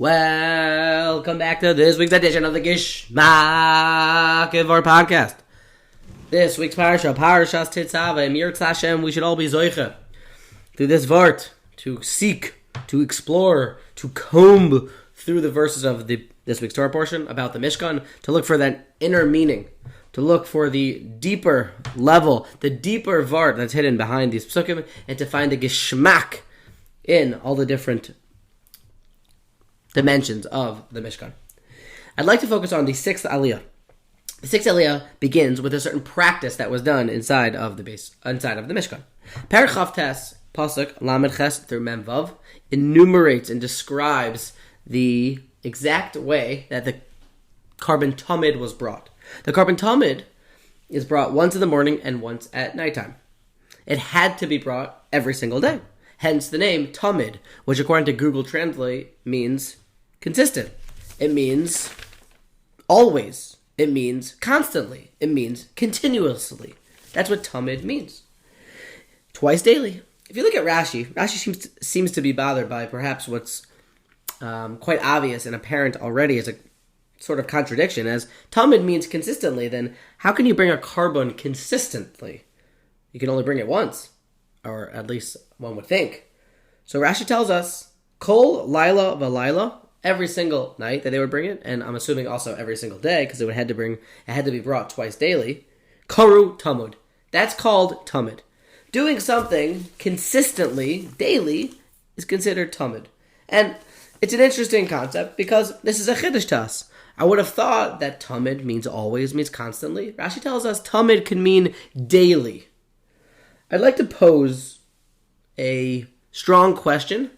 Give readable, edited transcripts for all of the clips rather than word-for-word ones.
Welcome back to this week's edition of the AGV45 podcast. This week's Parshas, Tetzave, Mir Hashem, we should all be zoiche through this vart, to seek, to explore, to comb through the verses of this week's Torah portion about the Mishkan, to look for that inner meaning, to look for the deeper level, the deeper vart that's hidden behind these psukim, and to find the geschmack in all the different dimensions of the Mishkan. I'd like to focus on the sixth aliyah. The sixth aliyah begins with a certain practice that was done inside of the Mishkan. Parshas pasuk lamed ches through mem vav enumerates and describes the exact way that the carbon tamid was brought. The carbon tamid is brought once in the morning and once at nighttime. It had to be brought every single day. Hence the name Tamid, which according to Google Translate means consistent. It means always. It means constantly. It means continuously. That's what Tamid means. Twice daily. If you look at Rashi seems to be bothered by perhaps what's quite obvious and apparent already as a sort of contradiction. As Tamid means consistently, then how can you bring a carbon consistently? You can only bring it once. Or at least one would think. So Rashi tells us, Kol Laila V'Laila, every single night that they would bring it, and I'm assuming also every single day, because it had to be brought twice daily. Karu Tamud. That's called Tamid. Doing something consistently, daily, is considered Tamid. And it's an interesting concept, because this is a Chiddush to us. I would have thought that Tamid means always, means constantly. Rashi tells us Tamid can mean daily. I'd like to pose a strong question,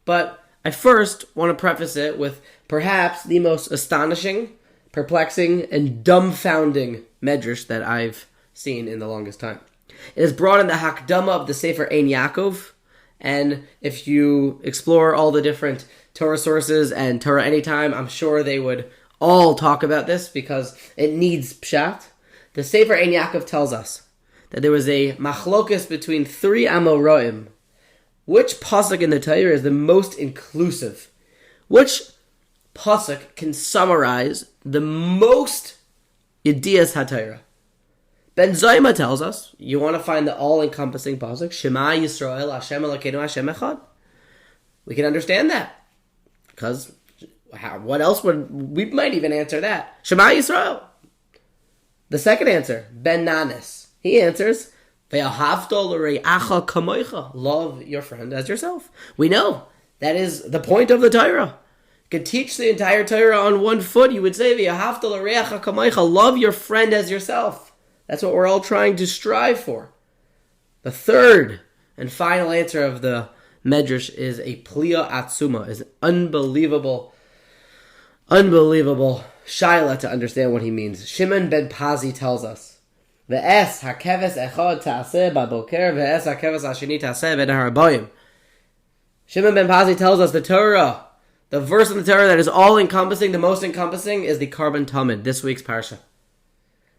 but I first want to preface it with perhaps the most astonishing, perplexing, and dumbfounding medrash that I've seen in the longest time. It is brought in the Hakdama of the Sefer Ein Yaakov, and if you explore all the different Torah sources and Torah Anytime, I'm sure they would all talk about this because it needs pshat. The Sefer Ein Yaakov tells us that there was a machlokas between three Amoraim. Which pasuk in the Torah is the most inclusive? Which pasuk can summarize the most Yediyas HaTorah? Ben Zayma tells us, you want to find the all-encompassing pasuk, Shema Yisrael, Hashem Elokeinu, Hashem Echad. We can understand that. Because what else we might even answer that. Shema Yisrael. The second answer, Ben Nanis. He answers, love your friend as yourself. We know that is the point of the Torah. You could teach the entire Torah on one foot. You would say, love your friend as yourself. That's what we're all trying to strive for. The third and final answer of the Medrash is a Pliya Atzuma, is unbelievable shaila to understand what he means. Shimon ben Pazi tells us, Ve'es hakeves echad ta'aseh baboker, ve'es hakeves hashini ta'aseh ben harabayim. Shimon ben Pazi tells us the Torah, the verse in the Torah that is all-encompassing, the most encompassing, is the Carbon Tamid, this week's Parsha.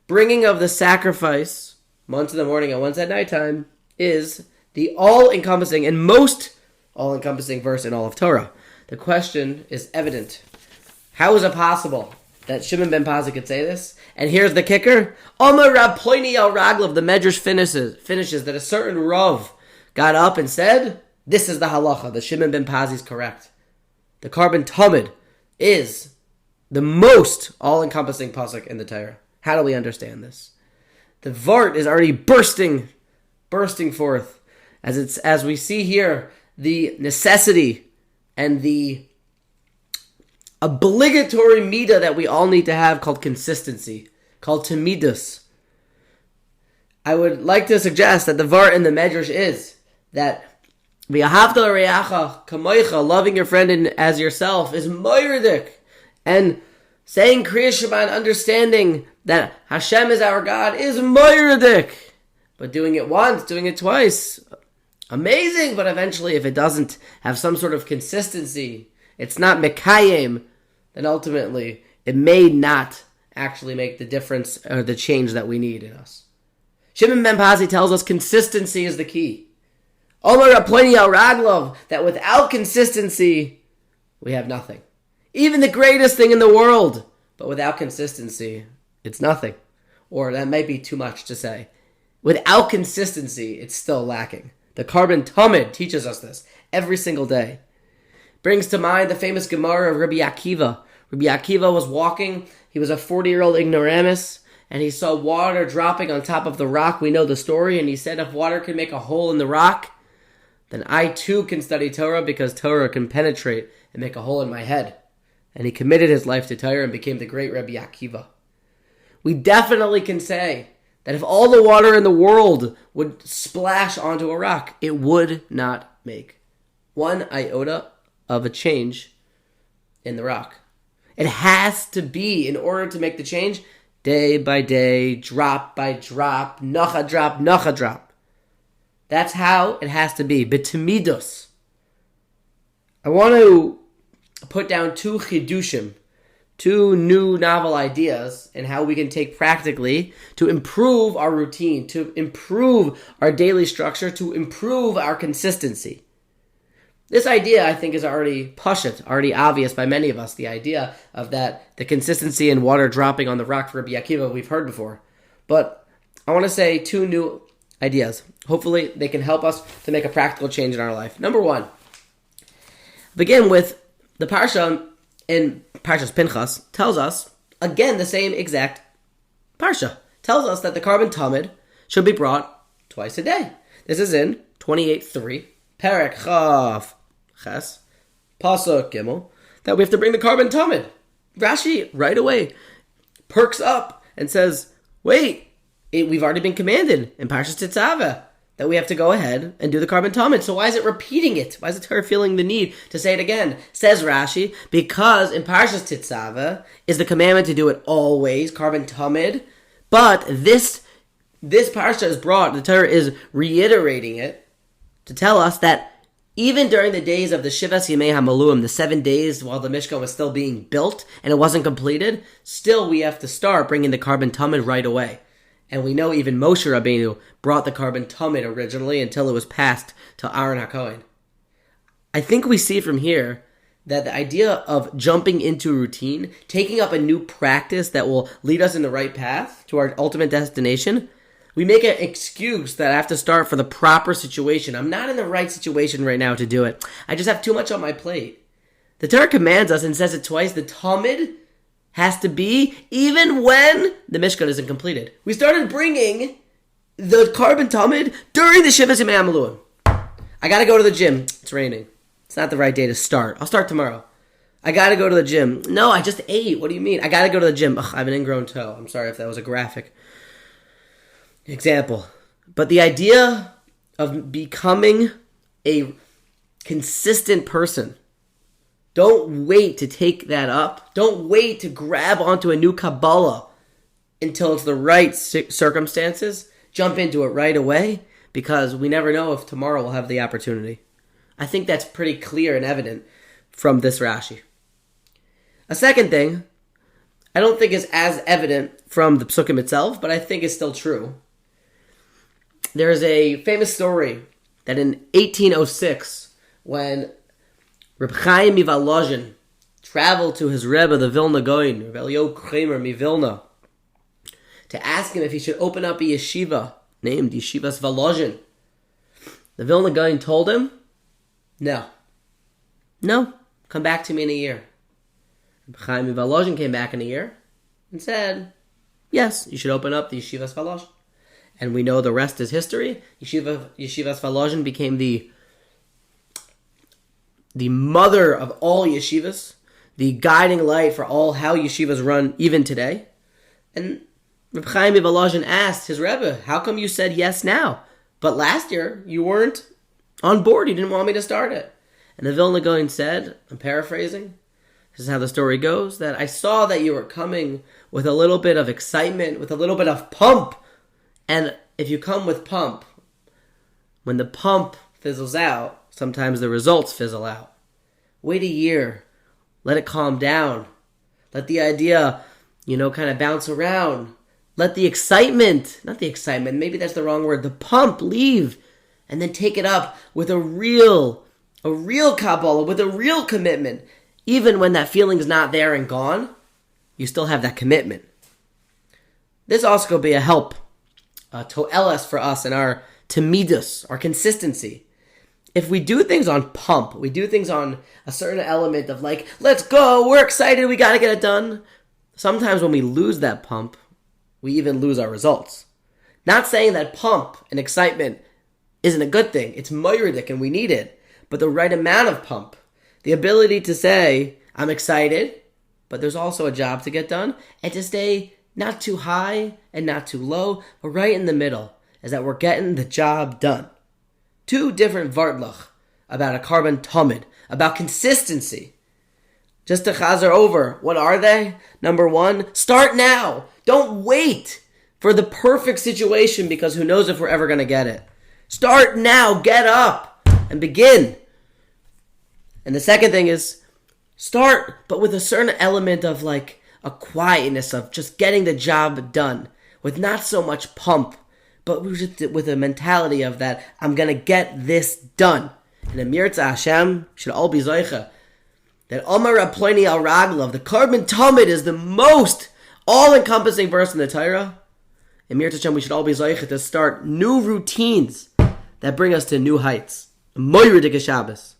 Bringing of the sacrifice, once in the morning and once at nighttime, is the all-encompassing and most all-encompassing verse in all of Torah. The question is evident. How is it possible that Shimon ben Pazi could say this? And here's the kicker. Omer Rab Ploini al Raglav, the Medrash finishes that a certain Rav got up and said, this is the halacha, that Shimon ben Pazi is correct. The Carbon Tamid is the most all-encompassing pasuk in the Torah. How do we understand this? The Vart is already bursting forth. As we see here, the necessity and the obligatory midah that we all need to have called consistency, called temidus. I would like to suggest that the vart in the medrash is that v'ahavta l'reacha kamoicha, loving your friend as yourself, is moiridik, and saying Kriya Shema and understanding that Hashem is our God is moiridik. But doing it once, doing it twice, amazing, but eventually if it doesn't have some sort of consistency, it's not mekayim, then ultimately it may not actually make the difference or the change that we need in us. Shimon ben Pazi tells us consistency is the key. Omer Raploni al Raglov, that without consistency, we have nothing. Even the greatest thing in the world. But without consistency, it's nothing. Or that might be too much to say. Without consistency, it's still lacking. The Carbon Talmud teaches us this every single day. Brings to mind the famous Gemara of Rabbi Akiva. Rabbi Akiva was walking. He was a 40-year-old ignoramus, and he saw water dropping on top of the rock. We know the story, and he said, if water can make a hole in the rock, then I too can study Torah, because Torah can penetrate and make a hole in my head. And he committed his life to Torah and became the great Rabbi Akiva. We definitely can say that if all the water in the world would splash onto a rock, it would not make one iota of a change in the rock. It has to be, in order to make the change, day by day, drop by drop, nacha drop, nacha drop. That's how it has to be. B'temidos. I want to put down two chidushim, two new novel ideas, and how we can take practically to improve our routine, to improve our daily structure, to improve our consistency. This idea, I think, is already pashut, already obvious by many of us. The idea of that, the consistency in water dropping on the rock for Rabbi Akiva, we've heard before. But I want to say two new ideas. Hopefully, they can help us to make a practical change in our life. Number one, begin with the Parsha in Parshas Pinchas tells us, again, the same exact Parsha. Tells us that the Carbon Talmud should be brought twice a day. This is in 28:3, Perek Chav Ches, Pasuk Gimel, that we have to bring the Carbon Talmud. Rashi, right away, perks up and says, wait, we've already been commanded in Parshas Tetzave that we have to go ahead and do the Carbon Talmud. So why is it repeating it? Why is the Torah feeling the need to say it again? Says Rashi, because in Parshas Tetzave is the commandment to do it always, Carbon Talmud, but this Parsha is brought, the Torah is reiterating it to tell us that even during the days of the Shivas Yemei HaMaluim, the 7 days while the Mishkan was still being built and it wasn't completed, still we have to start bringing the Carbon Talmud right away. And we know even Moshe Rabbeinu brought the Carbon Talmud originally until it was passed to Aaron HaKohen. I think we see from here that the idea of jumping into routine, taking up a new practice that will lead us in the right path to our ultimate destination, we make an excuse that I have to start for the proper situation. I'm not in the right situation right now to do it. I just have too much on my plate. The Torah commands us and says it twice. The Talmud has to be even when the Mishkan isn't completed. We started bringing the Carbon Talmud during the Shivas Yemei HaMaluim. I gotta go to the gym. It's raining. It's not the right day to start. I'll start tomorrow. I gotta go to the gym. No, I just ate. What do you mean? I gotta go to the gym. Ugh, I have an ingrown toe. I'm sorry if that was a graphic example. But the idea of becoming a consistent person, don't wait to take that up. Don't wait to grab onto a new Kabbalah until it's the right circumstances. Jump into it right away, because we never know if tomorrow we'll have the opportunity. I think that's pretty clear and evident from this Rashi. A second thing, I don't think is as evident from the Psukim itself, but I think is still true. There is a famous story that in 1806, when Reb Chaim Mivalozhin traveled to his Rebbe, the Vilna Gaon, Reb Elio Kramer Mivilna, to ask him if he should open up a yeshiva named Yeshivas Volozhin. The Vilna Gaon told him, no, come back to me in a year. Reb Chaim Mivalozhin came back in a year and said, yes, you should open up the Yeshivas Volozhin. And we know the rest is history. Yeshivas Volozhin became the mother of all yeshivas, the guiding light for all how yeshivas run even today. And Reb Chaim Volozhin asked his Rebbe, how come you said yes now? But last year you weren't on board. You didn't want me to start it. And the Vilna Gaon said, I'm paraphrasing, this is how the story goes, that I saw that you were coming with a little bit of excitement, with a little bit of pump. And if you come with pump, when the pump fizzles out, sometimes the results fizzle out. Wait a year. Let it calm down. Let the idea, kind of bounce around. Let the excitement, not the excitement, maybe that's the wrong word, the pump leave. And then take it up with a real Kabbalah, with a real commitment. even when that feeling is not there and gone, you still have that commitment. This also could be a help, to LS for us and our temidus, our consistency. If we do things on pump, we do things on a certain element of like, let's go, we're excited, we got to get it done. Sometimes when we lose that pump, we even lose our results. Not saying that pump and excitement isn't a good thing. It's moiridik and we need it. But the right amount of pump, the ability to say, I'm excited, but there's also a job to get done, and to stay not too high and not too low, but right in the middle, is that we're getting the job done. Two different vartlach about a carbon tamid, about consistency. Just to chazer over, what are they? Number one, start now. Don't wait for the perfect situation because who knows if we're ever going to get it. Start now, get up, and begin. And the second thing is, start, but with a certain element of like a quietness of just getting the job done, with not so much pump, but with a mentality of that, I'm going to get this done. And Amir Hashem should all be zoicha. That Omar Raploini al Raglav, the carbon tamid, is the most all-encompassing verse in the Torah. Amir Hashem, we should all be zoicha to start new routines that bring us to new heights. Moiridik Shabbos.